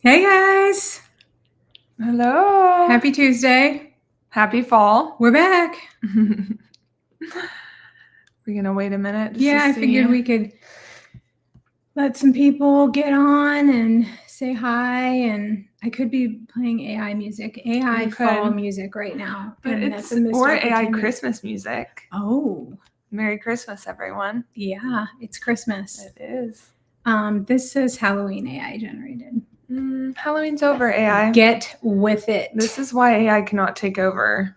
Hey guys, Hello. happy Tuesday. Happy fall. We're back. We're gonna wait a minute. I figured we could let some people get on and say hi. And I could be playing AI music, AI fall music right now. But and it's or AI Christmas music. Oh, Merry Christmas, everyone. yeah, it's Christmas. It is. This says Halloween AI generated. Halloween's over, AI. Get with it. This is why AI cannot take over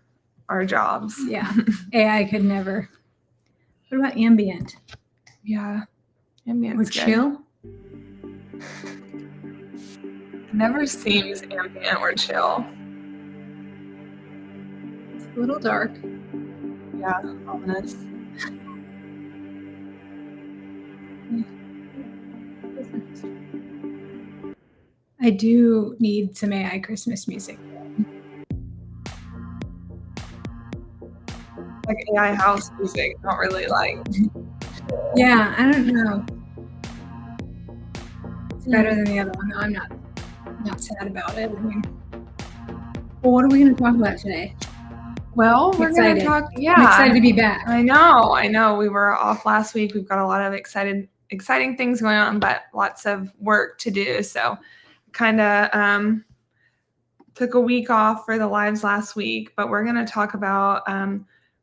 our jobs. Yeah, AI could never. What about ambient? Yeah, ambient's or chill? It never seems ambient or chill. It's a little dark. Yeah, ominous. I do need some AI Christmas music. Like AI house music, not really like. Yeah, I don't know. It's better than the other one. I'm not sad about it. Well, what are we going to talk about today? Well, we're going to talk. Yeah, I'm excited to be back. I know. We were off last week. We've got a lot of exciting things going on, but lots of work to do. So, kind of took a week off for the lives last week. But we're going to talk about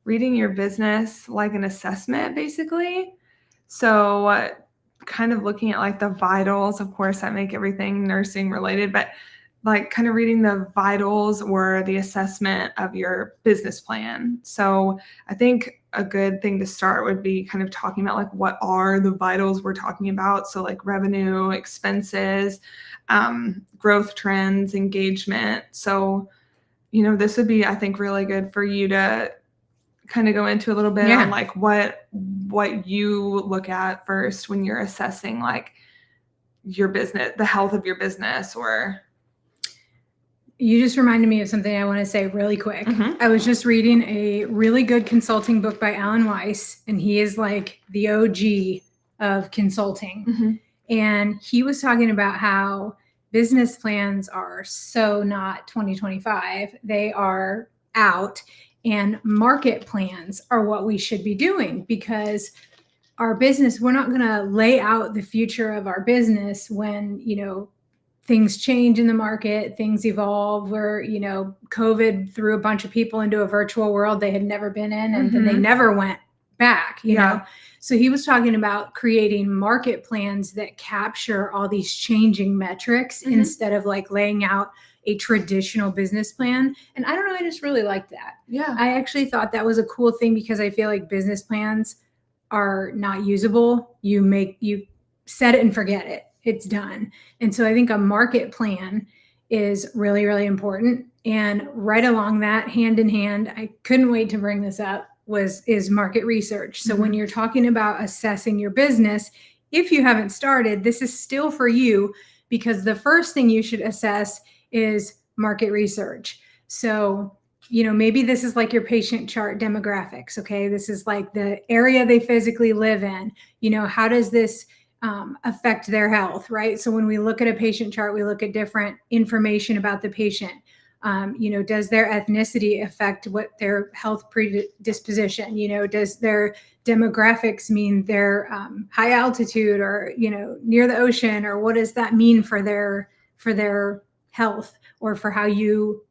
reading your business like an assessment, basically. So, kind of looking at like the vitals, of course, that make everything nursing related, but like kind of reading the vitals or the assessment of your business plan. So I think a good thing to start would be kind of talking about like what are the vitals we're talking about. So like revenue, expenses, growth trends, engagement. So, this would be, I think, really good for you to kind of go into a little bit on like what you look at first when you're assessing like your business, the health of your business. Or you just reminded me of something I want to say really quick. I was just reading a really good consulting book by Alan Weiss, and he is like the OG of consulting. And he was talking about how business plans are so not 2025. They are out, and market plans are what we should be doing, because our business, we're not going to lay out the future of our business when, things change in the market, things evolve, where, COVID threw a bunch of people into a virtual world they had never been in, and then they never went back, you know? So he was talking about creating market plans that capture all these changing metrics instead of like laying out a traditional business plan. And I don't know, I just really liked that. Yeah. I actually thought that was a cool thing, because I feel like business plans are not usable. You set it and forget it. It's done. And so I think a market plan is really, really important. And right along that, hand in hand, I couldn't wait to bring this up, is market research. So when you're talking about assessing your business, if you haven't started, this is still for you, because the first thing you should assess is market research. So maybe this is like your patient chart demographics. Okay. This is like the area they physically live in. How does this affect their health, right? So when we look at a patient chart, we look at different information about the patient. Does their ethnicity affect what their health predisposition? Does their demographics mean they're high altitude or, near the ocean, or what does that mean for their health, or for how you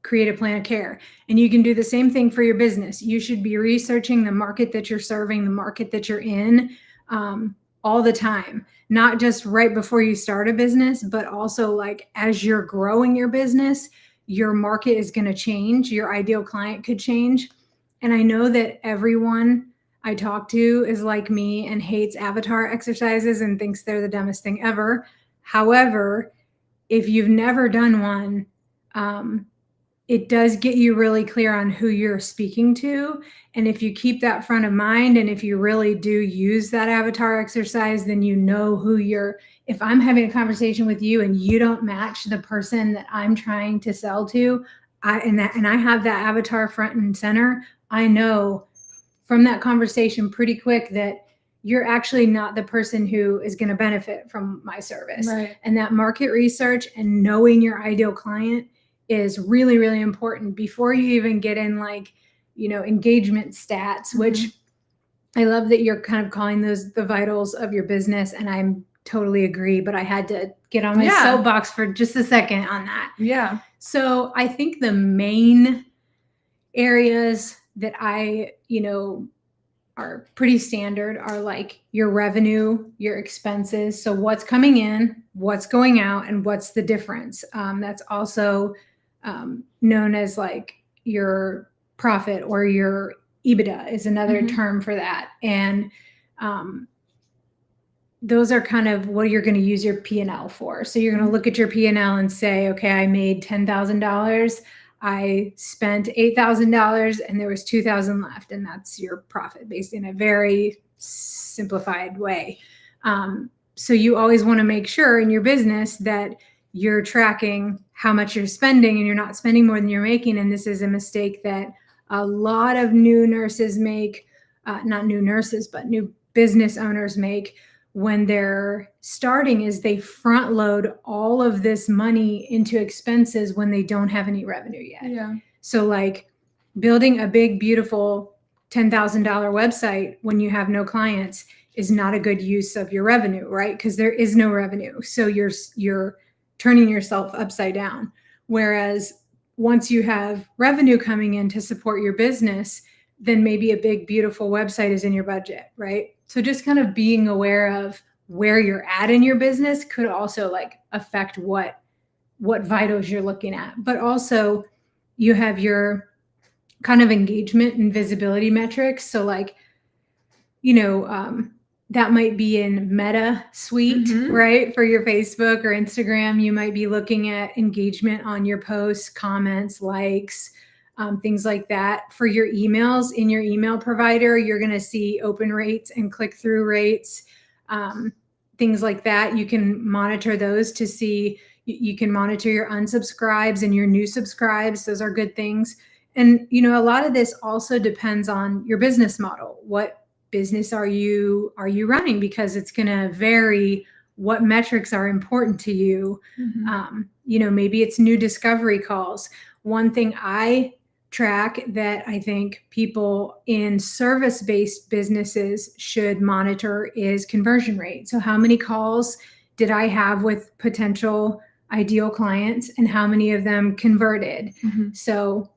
create a plan of care? And you can do the same thing for your business. You should be researching the market that you're serving, the market that you're in, all the time, not just right before you start a business, but also like as you're growing your business, your market is going to change. Your ideal client could change. And I know that everyone I talk to is like me and hates avatar exercises and thinks they're the dumbest thing ever. However, if you've never done one, it does get you really clear on who you're speaking to. And if you keep that front of mind, and if you really do use that avatar exercise, then if I'm having a conversation with you and you don't match the person that I'm trying to sell to, and I have that avatar front and center, I know from that conversation pretty quick that you're actually not the person who is going to benefit from my service. Right. And that market research and knowing your ideal client is really, really important before you even get in like, engagement stats, which I love that you're kind of calling those the vitals of your business. And I'm totally agree, but I had to get on my soapbox for just a second on that. Yeah. So I think the main areas that I, are pretty standard are like your revenue, your expenses. So what's coming in, what's going out, and what's the difference. That's also known as like your profit, or your EBITDA is another term for that. And those are kind of what you're going to use your P&L for. So you're going to look at your P&L and say, okay, I made $10,000. I spent $8,000 and there was $2,000 left. And that's your profit, based in a very simplified way. So you always want to make sure in your business that you're tracking how much you're spending and you're not spending more than you're making. And this is a mistake that a lot of new nurses make, not new nurses, but new business owners make when they're starting, is they front load all of this money into expenses when they don't have any revenue yet. Yeah. So like building a big, beautiful $10,000 website when you have no clients is not a good use of your revenue, right? Because there is no revenue. So you're turning yourself upside down. Whereas once you have revenue coming in to support your business, then maybe a big, beautiful website is in your budget, right? So just kind of being aware of where you're at in your business could also like affect what vitals you're looking at. But also you have your kind of engagement and visibility metrics. So like, that might be in Meta Suite, right? For your Facebook or Instagram, you might be looking at engagement on your posts, comments, likes, things like that. For your emails, in your email provider, you're going to see open rates and click-through rates, things like that. You can monitor those to see, you can monitor your unsubscribes and your new subscribes. Those are good things. And, a lot of this also depends on your business model. What business are you running? Because it's going to vary what metrics are important to you. Maybe it's new discovery calls. One thing I track that I think people in service-based businesses should monitor is conversion rate. So how many calls did I have with potential ideal clients and how many of them converted? So,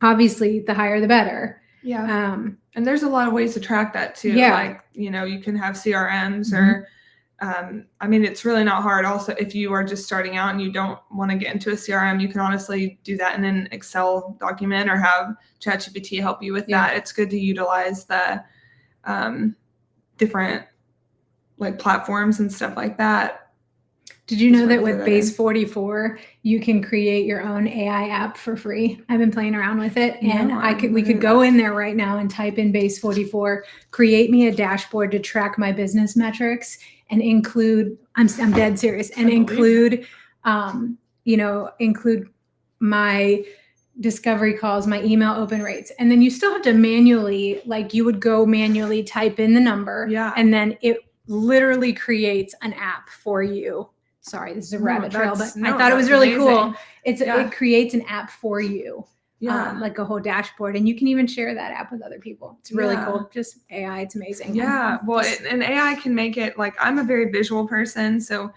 obviously the higher the better. Yeah. And there's a lot of ways to track that too. Yeah. Like, you can have CRMs or, it's really not hard. Also, if you are just starting out and you don't want to get into a CRM, you can honestly do that in an Excel document or have ChatGPT help you with that. It's good to utilize the different like platforms and stuff like that. Did you know that with Base 44, you can create your own AI app for free? I've been playing around with it, and we could go in there right now and type in Base 44, create me a dashboard to track my business metrics, and include, I'm dead serious, and include, include my discovery calls, my email open rates. And then you still have to manually, like you would go manually type in the number, and then it literally creates an app for you. Sorry, this is a rabbit trail, but I thought it was really cool. It creates an app for you, like a whole dashboard, and you can even share that app with other people. It's really cool. Just AI, it's amazing. Yeah, and AI can make it, like, I'm a very visual person, so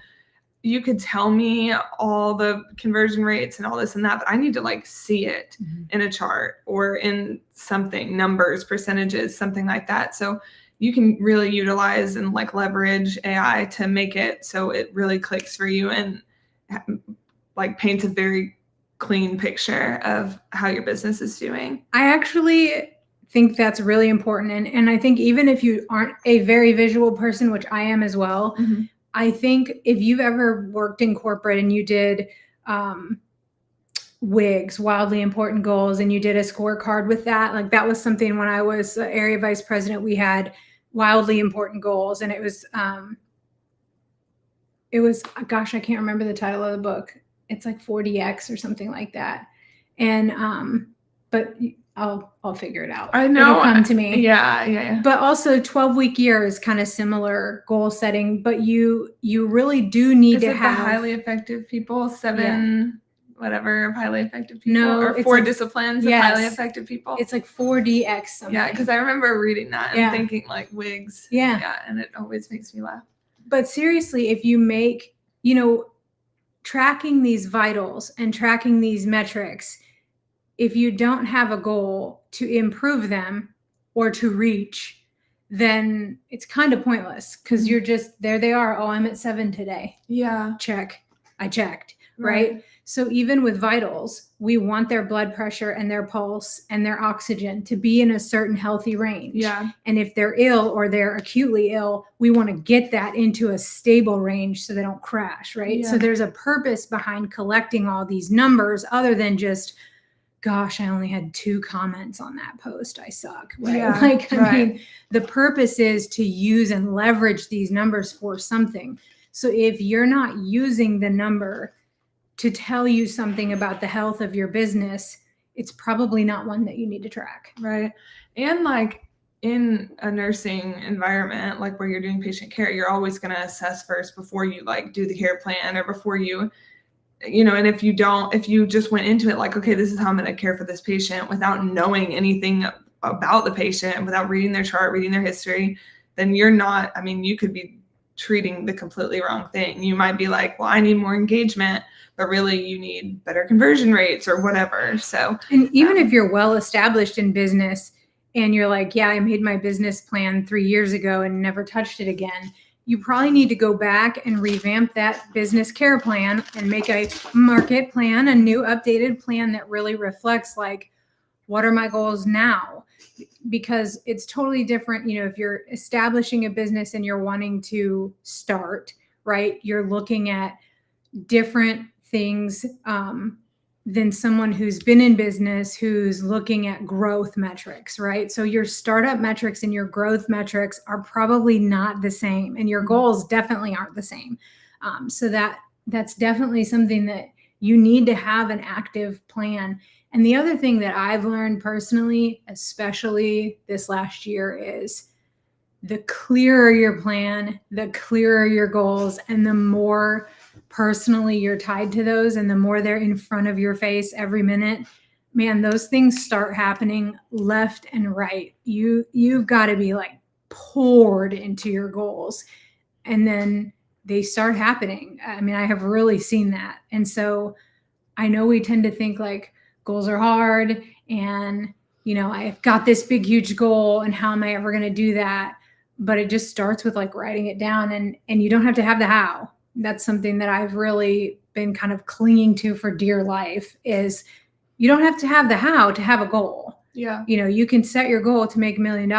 you could tell me all the conversion rates and all this and that, but I need to like see it in a chart or in something, numbers, percentages, something like that. So you can really utilize and like leverage AI to make it so it really clicks for you and like paints a very clean picture of how your business is doing. I actually think that's really important. And I think even if you aren't a very visual person, which I am as well, I think if you've ever worked in corporate and you did WIGs, wildly important goals, and you did a scorecard with that, like that was something when I was area vice president, we had wildly important goals. And it was, gosh, I can't remember the title of the book. It's like 40X or something like that. And, but I'll figure it out. I know. It'll come to me. Yeah. But also 12-week year is kind of similar goal setting, but you really do need Is to it have the highly effective people, 7 whatever of highly effective people, No, or it's 4 like- disciplines yes. of highly effective people? it's like 4DX something. Yeah, because I remember reading that and Yeah. thinking like wigs. Yeah. Yeah, and it always makes me laugh. But seriously, if you make, tracking these vitals and tracking these metrics, if you don't have a goal to improve them or to reach, then it's kind of pointless because you're just there they are. Oh, I'm at 7 today. Yeah. Check. I checked. Right. So even with vitals, we want their blood pressure and their pulse and their oxygen to be in a certain healthy range. Yeah. And if they're ill or they're acutely ill, we want to get that into a stable range so they don't crash. Right. Yeah. So there's a purpose behind collecting all these numbers other than just, gosh, I only had 2 comments on that post. I suck. Right. Yeah, I mean, the purpose is to use and leverage these numbers for something. So if you're not using the number to tell you something about the health of your business, it's probably not one that you need to track. Right. And like in a nursing environment, like where you're doing patient care, you're always going to assess first before you like do the care plan or before you, and if you just went into it like, okay, this is how I'm going to care for this patient without knowing anything about the patient, without reading their chart, reading their history, then you could be treating the completely wrong thing. You might be like, well, I need more engagement, but really you need better conversion rates or whatever. So, and even if you're well established in business and you're like, yeah, I made my business plan 3 years ago and never touched it again, you probably need to go back and revamp that business care plan and make a market plan, a new updated plan that really reflects like, what are my goals now? Because it's totally different. If you're establishing a business and you're wanting to start, right, you're looking at different things than someone who's been in business, who's looking at growth metrics, right? So your startup metrics and your growth metrics are probably not the same, and your goals definitely aren't the same. So that's definitely something that you need to have an active plan. And the other thing that I've learned personally, especially this last year, is the clearer your plan, the clearer your goals, and the more personally you're tied to those and the more they're in front of your face every minute, man, those things start happening left and right. You've got to be like poured into your goals, and then they start happening. I mean, I have really seen that. And so I know we tend to think like goals are hard and, I've got this big, huge goal and how am I ever going to do that? But it just starts with like writing it down, and you don't have to have the how. That's something that I've really been kind of clinging to for dear life, is you don't have to have the how to have a goal. Yeah. You can set your goal to make $1 million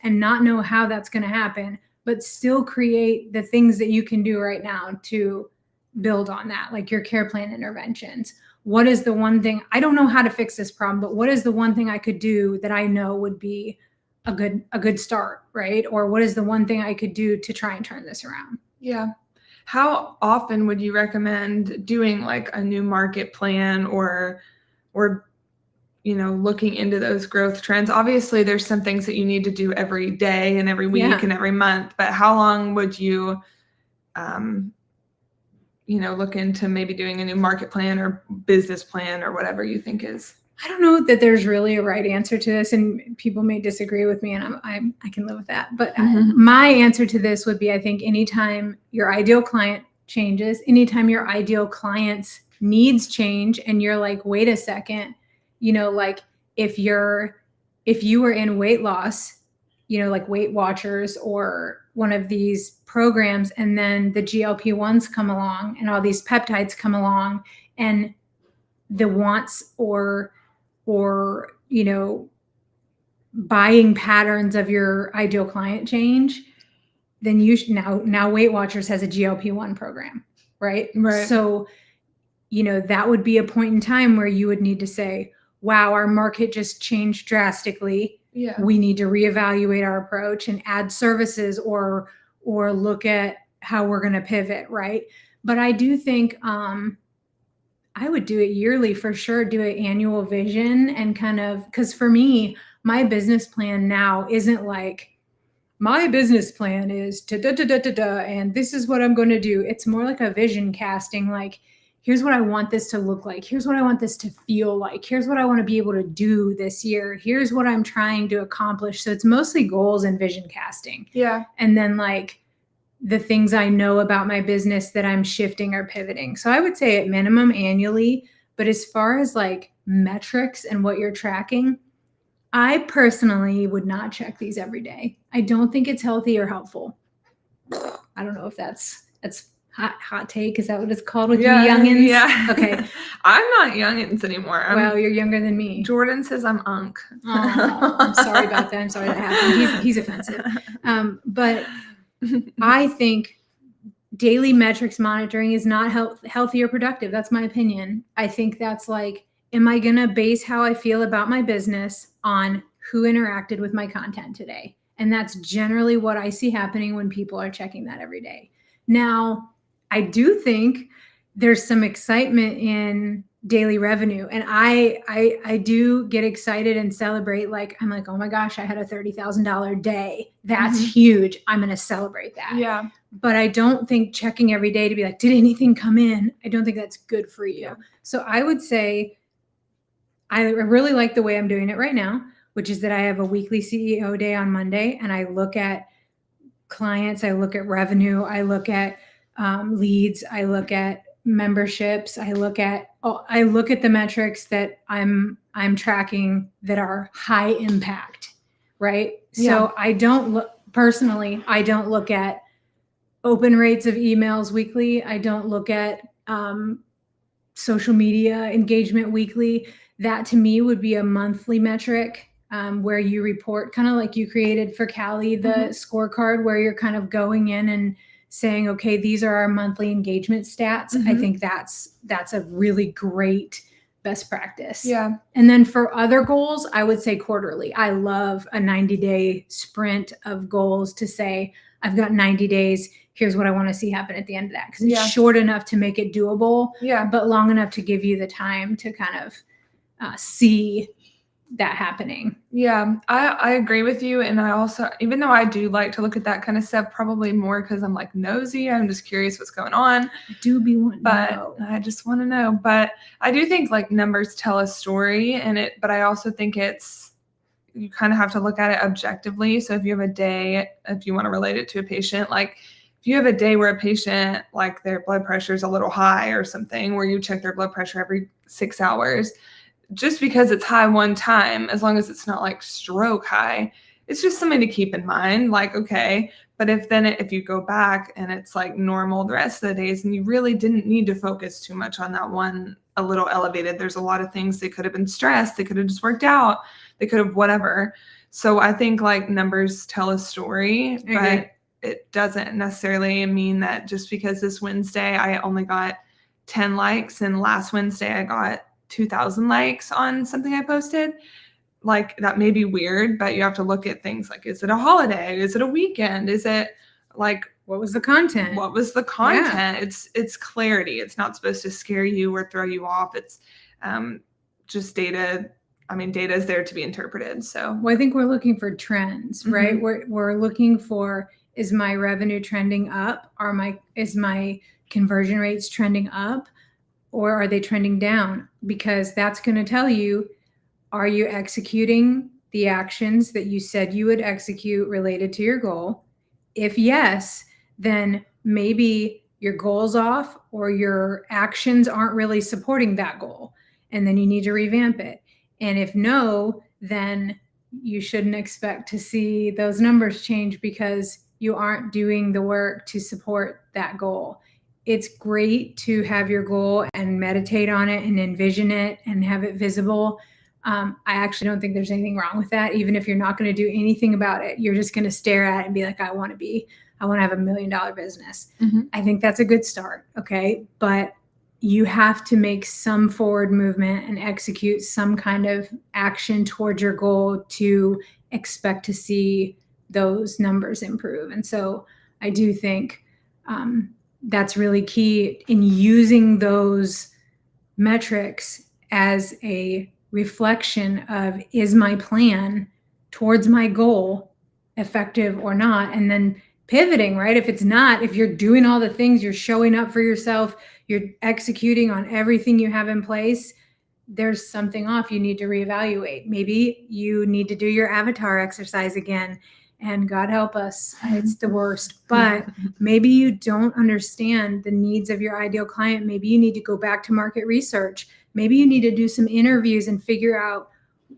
and not know how that's going to happen, but still create the things that you can do right now to build on that, like your care plan interventions. What is the one thing? I don't know how to fix this problem, but what is the one thing I could do that I know would be a good start, right? Or what is the one thing I could do to try and turn this around? Yeah. How often would you recommend doing like a new market plan or looking into those growth trends? Obviously, there's some things that you need to do every day and every week and every month, but how long would you, look into maybe doing a new market plan or business plan or whatever you think is? I don't know that there's really a right answer to this, and people may disagree with me, and I can live with that. But my answer to this would be, I think anytime your ideal client changes, anytime your ideal client's needs change, and you're like, wait a second, like if you were in weight loss, like Weight Watchers or one of these programs, and then the GLP-1s come along and all these peptides come along, and the wants or buying patterns of your ideal client change, then you should now Weight Watchers has a GLP-1 program, right? So, that would be a point in time where you would need to say, wow, our market just changed drastically. Yeah. We need to reevaluate our approach and add services or look at how we're going to pivot, right? But I do think I would do it yearly for sure, do an annual vision and kind of, because for me, my business plan now isn't like, my business plan is da da da da da da, and this is what I'm going to do. It's more like a vision casting, like, here's what I want this to look like. Here's what I want this to feel like. Here's what I want to be able to do this year. Here's what I'm trying to accomplish. So it's mostly goals and vision casting. Yeah. And then like the things I know about my business that I'm shifting or pivoting. So I would say at minimum annually, but as far as like metrics and what you're tracking, I personally would not check these every day. I don't think it's healthy or helpful. I don't know if that's hot take. Is that what it's called with you youngins? Yeah. Okay. I'm not youngins anymore. Well, you're younger than me. Jordan says I'm unk. Oh, I'm sorry about that. I'm sorry that happened. He's offensive. But I think daily metrics monitoring is not healthy or productive. That's my opinion. I think that's like, am I going to base how I feel about my business on who interacted with my content today? And that's generally what I see happening when people are checking that every day. Now, I do think there's some excitement in daily revenue. And I do get excited and celebrate. Like, I'm like, oh my gosh, I had a $30,000 day. That's huge. I'm going to celebrate that. Yeah. But I don't think checking every day to be like, did anything come in? I don't think that's good for you. Yeah. So I would say I really like the way I'm doing it right now, which is that I have a weekly CEO day on Monday, and I look at clients, I look at revenue, I look at leads, I look at memberships, I look at the metrics that I'm tracking that are high impact, right? Yeah. So I don't look at open rates of emails weekly. I don't look at social media engagement weekly. That to me would be a monthly metric where you report, kind of like you created for Callie, the scorecard, where you're kind of going in and saying, okay, these are our monthly engagement stats. I think that's a really great best practice. Yeah. And then for other goals, I would say quarterly. I love a 90-day sprint of goals to say, I've got 90 days. Here's what I want to see happen at the end of that. Because it's short enough to make it doable, but long enough to give you the time to kind of see that happening. Yeah, I agree with you. And I also, even though I do like to look at that kind of stuff, probably more because I'm like nosy, I'm just curious what's going on. I do be wanting to know. I just want to know. But I do think like numbers tell a story but I also think you kind of have to look at it objectively. So if you have a day, if you want to relate it to a patient, like if you have a day where a patient, like their blood pressure is a little high or something, where you check their blood pressure every 6 hours, just because it's high one time, as long as it's not like stroke high, it's just something to keep in mind. Like, okay, but if you go back and it's like normal the rest of the days, and you really didn't need to focus too much on that one, a little elevated, there's a lot of things. They could have been stressed. They could have just worked out. They could have whatever. So I think like numbers tell a story, but it doesn't necessarily mean that just because this Wednesday I only got 10 likes and last Wednesday I got 2,000 likes on something I posted, like that may be weird, but you have to look at things like, is it a holiday? Is it a weekend? Is it like, what was the content? Yeah. It's clarity. It's not supposed to scare you or throw you off. It's just data. I mean, data is there to be interpreted. So, well, I think we're looking for trends, right? We're looking for, is my revenue trending up? Is my conversion rates trending up? Or are they trending down? Because that's going to tell you, are you executing the actions that you said you would execute related to your goal? If yes, then maybe your goal's off or your actions aren't really supporting that goal. And then you need to revamp it. And if no, then you shouldn't expect to see those numbers change because you aren't doing the work to support that goal. It's great to have your goal and meditate on it and envision it and have it visible. I actually don't think there's anything wrong with that. Even if you're not going to do anything about it, you're just going to stare at it and be like, I want to have $1 million business. I think that's a good start. Okay. But you have to make some forward movement and execute some kind of action towards your goal to expect to see those numbers improve. And so I do think, that's really key in using those metrics as a reflection of, is my plan towards my goal effective or not? And then pivoting, right? If it's not, if you're doing all the things, you're showing up for yourself, you're executing on everything you have in place, there's something off. You need to reevaluate. Maybe you need to do your avatar exercise again. And God help us, it's the worst. But maybe you don't understand the needs of your ideal client. Maybe you need to go back to market research. Maybe you need to do some interviews and figure out,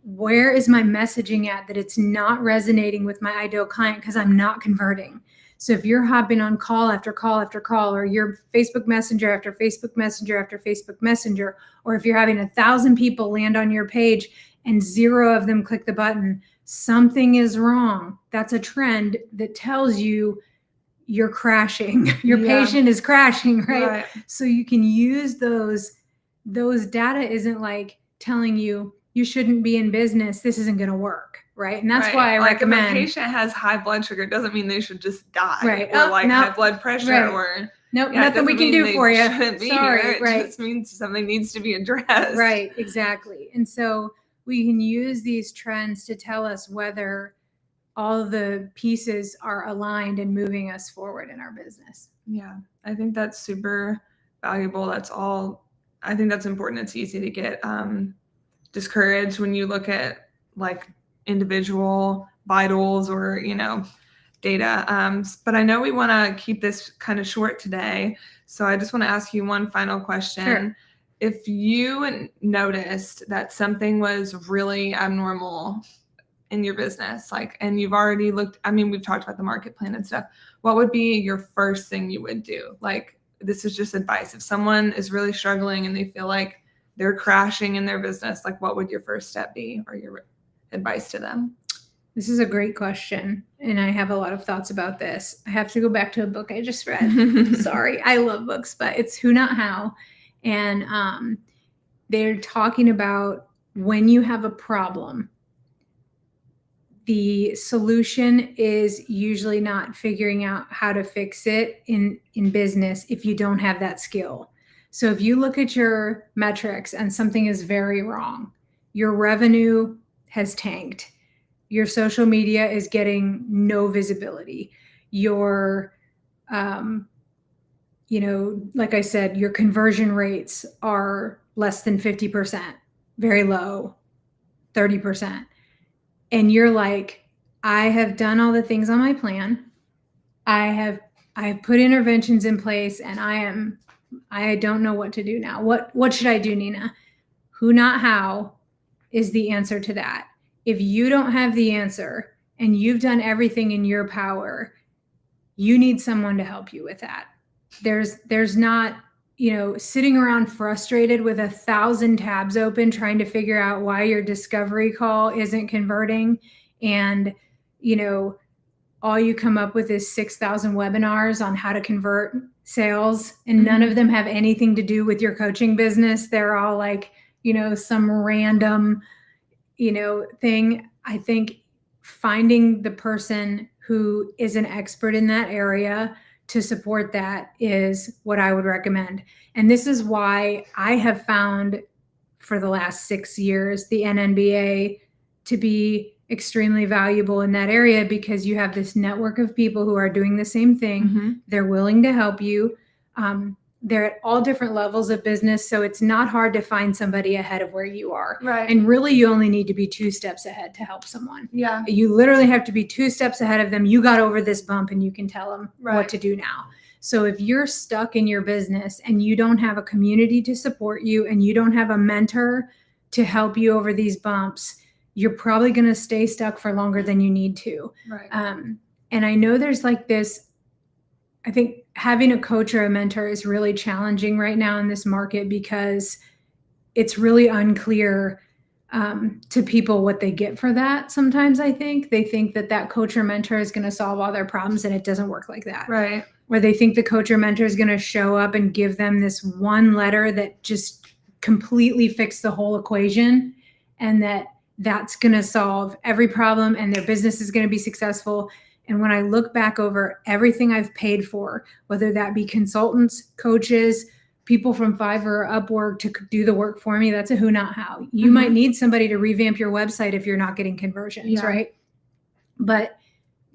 where is my messaging at that it's not resonating with my ideal client because I'm not converting. So if you're hopping on call after call after call, or you're Facebook Messenger after Facebook Messenger after Facebook Messenger, or if you're having 1,000 people land on your page and 0 of them click the button, something is wrong. That's a trend that tells you you're crashing. Your patient is crashing, right? So you can use those data isn't like telling you you shouldn't be in business. This isn't going to work. Right. And that's why I recommend. If a patient has high blood sugar, it doesn't mean they should just die. Right. Or high blood pressure or. Nope, nothing we can do for you. Sorry. It just means something needs to be addressed. Right. Exactly. And so we can use these trends to tell us whether all the pieces are aligned and moving us forward in our business. Yeah. I think that's super valuable. I think that's important. It's easy to get discouraged when you look at individual vitals or data, but I know we want to keep this kind of short today, so I just want to ask you one final question. Sure. If you noticed that something was really abnormal in your business, and you've already we've talked about the market plan and stuff, what would be your first thing you would do? This is just advice. If someone is really struggling and they feel like they're crashing in their business, what would your first step be, or your advice to them? This is a great question, and I have a lot of thoughts about this. I have to go back to a book I just read. Sorry, I love books, but it's Who Not How. And they're talking about, when you have a problem, the solution is usually not figuring out how to fix it in business if you don't have that skill. So if you look at your metrics and something is very wrong, your revenue has tanked, your social media is getting no visibility, your, like I said, your conversion rates are less than 50%, very low, 30%. And you're like, I have done all the things on my plan. I have put interventions in place, and I don't know what to do now. What should I do, Nina? Who Not How is the answer to that. If you don't have the answer and you've done everything in your power, you need someone to help you with that. There's not, sitting around frustrated with 1,000 tabs open, trying to figure out why your discovery call isn't converting. And, all you come up with is 6,000 webinars on how to convert sales. And none of them have anything to do with your coaching business. They're all some random, thing. I think finding the person who is an expert in that area to support that is what I would recommend. And this is why I have found for the last 6 years the NNBA to be extremely valuable in that area, because you have this network of people who are doing the same thing. Mm-hmm. They're willing to help you. They're at all different levels of business, so it's not hard to find somebody ahead of where you are. Right. And really, you only need to be 2 steps ahead to help someone. Yeah. You literally have to be 2 steps ahead of them. You got over this bump, and you can tell them what to do now. So if you're stuck in your business and you don't have a community to support you, and you don't have a mentor to help you over these bumps, you're probably going to stay stuck for longer than you need to. Right. And I know there's this, I think having a coach or a mentor is really challenging right now in this market, because it's really unclear to people what they get for that. Sometimes I think they think that coach or mentor is going to solve all their problems, and it doesn't work like that. Right. Or they think the coach or mentor is going to show up and give them this one letter that just completely fixed the whole equation, and that's going to solve every problem, and their business is going to be successful. And when I look back over everything I've paid for, whether that be consultants, coaches, people from Fiverr or Upwork to do the work for me. That's a who, not how. You might need somebody to revamp your website if you're not getting conversions, right? But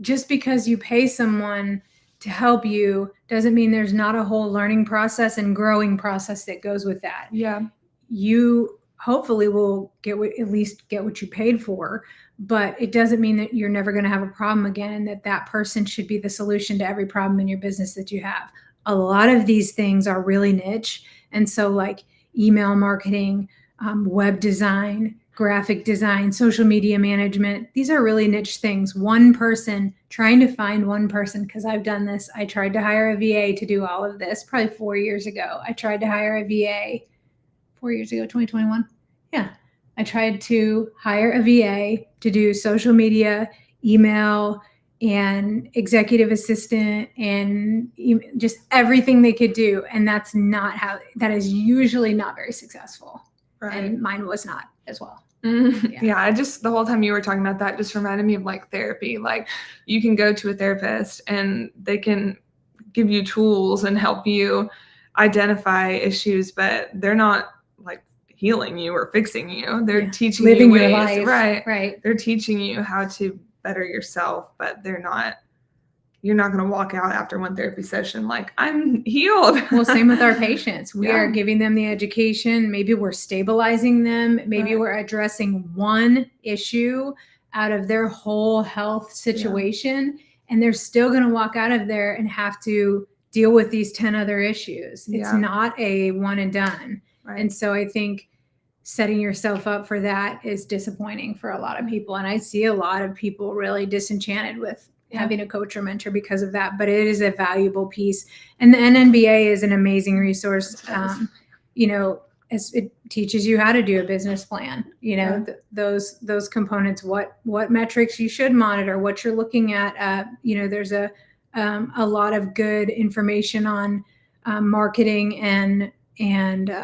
just because you pay someone to help you doesn't mean there's not a whole learning process and growing process that goes with that. Yeah. You hopefully will at least get what you paid for, but it doesn't mean that you're never going to have a problem again, and that person should be the solution to every problem in your business that you have. A lot of these things are really niche. And so like email marketing, web design, graphic design, social media management, these are really niche things. One person, trying to find one person, because I've done this. I tried to hire a VA to do all of this probably 4 years ago. I tried to hire a VA 4 years ago, 2021. Yeah. I tried to hire a VA to do social media, email, and executive assistant, and just everything they could do. And that is usually not very successful. Right. And mine was not as well. Yeah. The whole time you were talking about that just reminded me of like therapy. Like you can go to a therapist and they can give you tools and help you identify issues, but they're not like healing you or fixing you. They're teaching living you your ways, life. Right. They're teaching you how to better yourself, but you're not going to walk out after one therapy session like I'm healed. Well, same with our patients. We are giving them the education. Maybe we're stabilizing them. Maybe we're addressing one issue out of their whole health situation, and they're still going to walk out of there and have to deal with these 10 other issues. It's not a one and done. Right. And so I think setting yourself up for that is disappointing for a lot of people. And I see a lot of people really disenchanted with having a coach or mentor because of that, but it is a valuable piece. And the NNBA is an amazing resource. As it teaches you how to do a business plan, those components, what metrics you should monitor, what you're looking at. There's a lot of good information on marketing and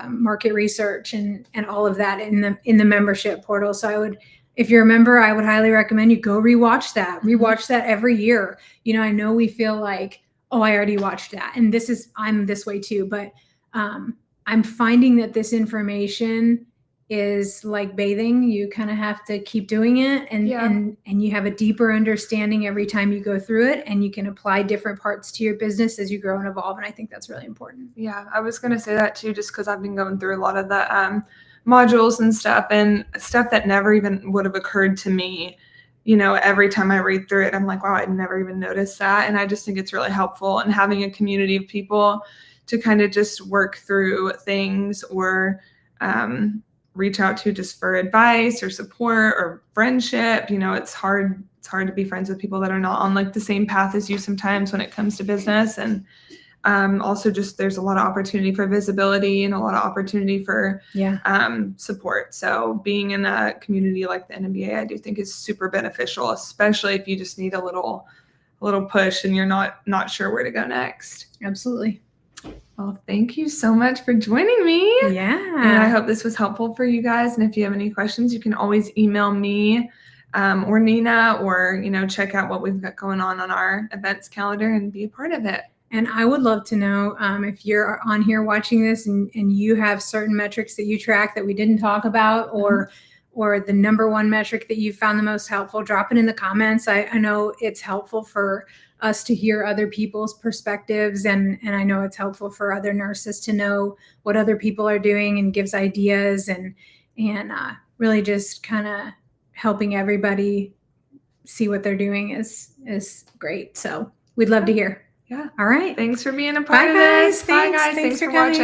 market research and all of that in the membership portal. So if you're a member, I would highly recommend you go rewatch that every year. I know we feel like, oh, I already watched that. And I'm this way too, but I'm finding that this information is like bathing. You kind of have to keep doing it and you have a deeper understanding every time you go through it, and you can apply different parts to your business as you grow and evolve. And I think that's really important. Yeah, I was going to say that too, just because I've been going through a lot of the modules and stuff that never even would have occurred to me. Every time I read through it, I'm like, wow, I'd never even noticed that. And I just think it's really helpful, and having a community of people to kind of just work through things or reach out to just for advice or support or friendship. It's hard to be friends with people that are not on like the same path as you sometimes when it comes to business. And also just there's a lot of opportunity for visibility and a lot of opportunity for support. So being in a community like the NNBA, I do think is super beneficial, especially if you just need a little push and you're not sure where to go next. Absolutely. Well, thank you so much for joining me. Yeah. And I hope this was helpful for you guys. And if you have any questions, you can always email me or Nina, or, check out what we've got going on our events calendar and be a part of it. And I would love to know if you're on here watching this and you have certain metrics that you track that we didn't talk about, or the number one metric that you found the most helpful, drop it in the comments. I know it's helpful for us to hear other people's perspectives, and I know it's helpful for other nurses to know what other people are doing, and gives ideas and really just kind of helping everybody see what they're doing is great. So we'd love to hear. Yeah. All right. Thanks for being a part of this. Bye, guys. Thanks for coming. watching.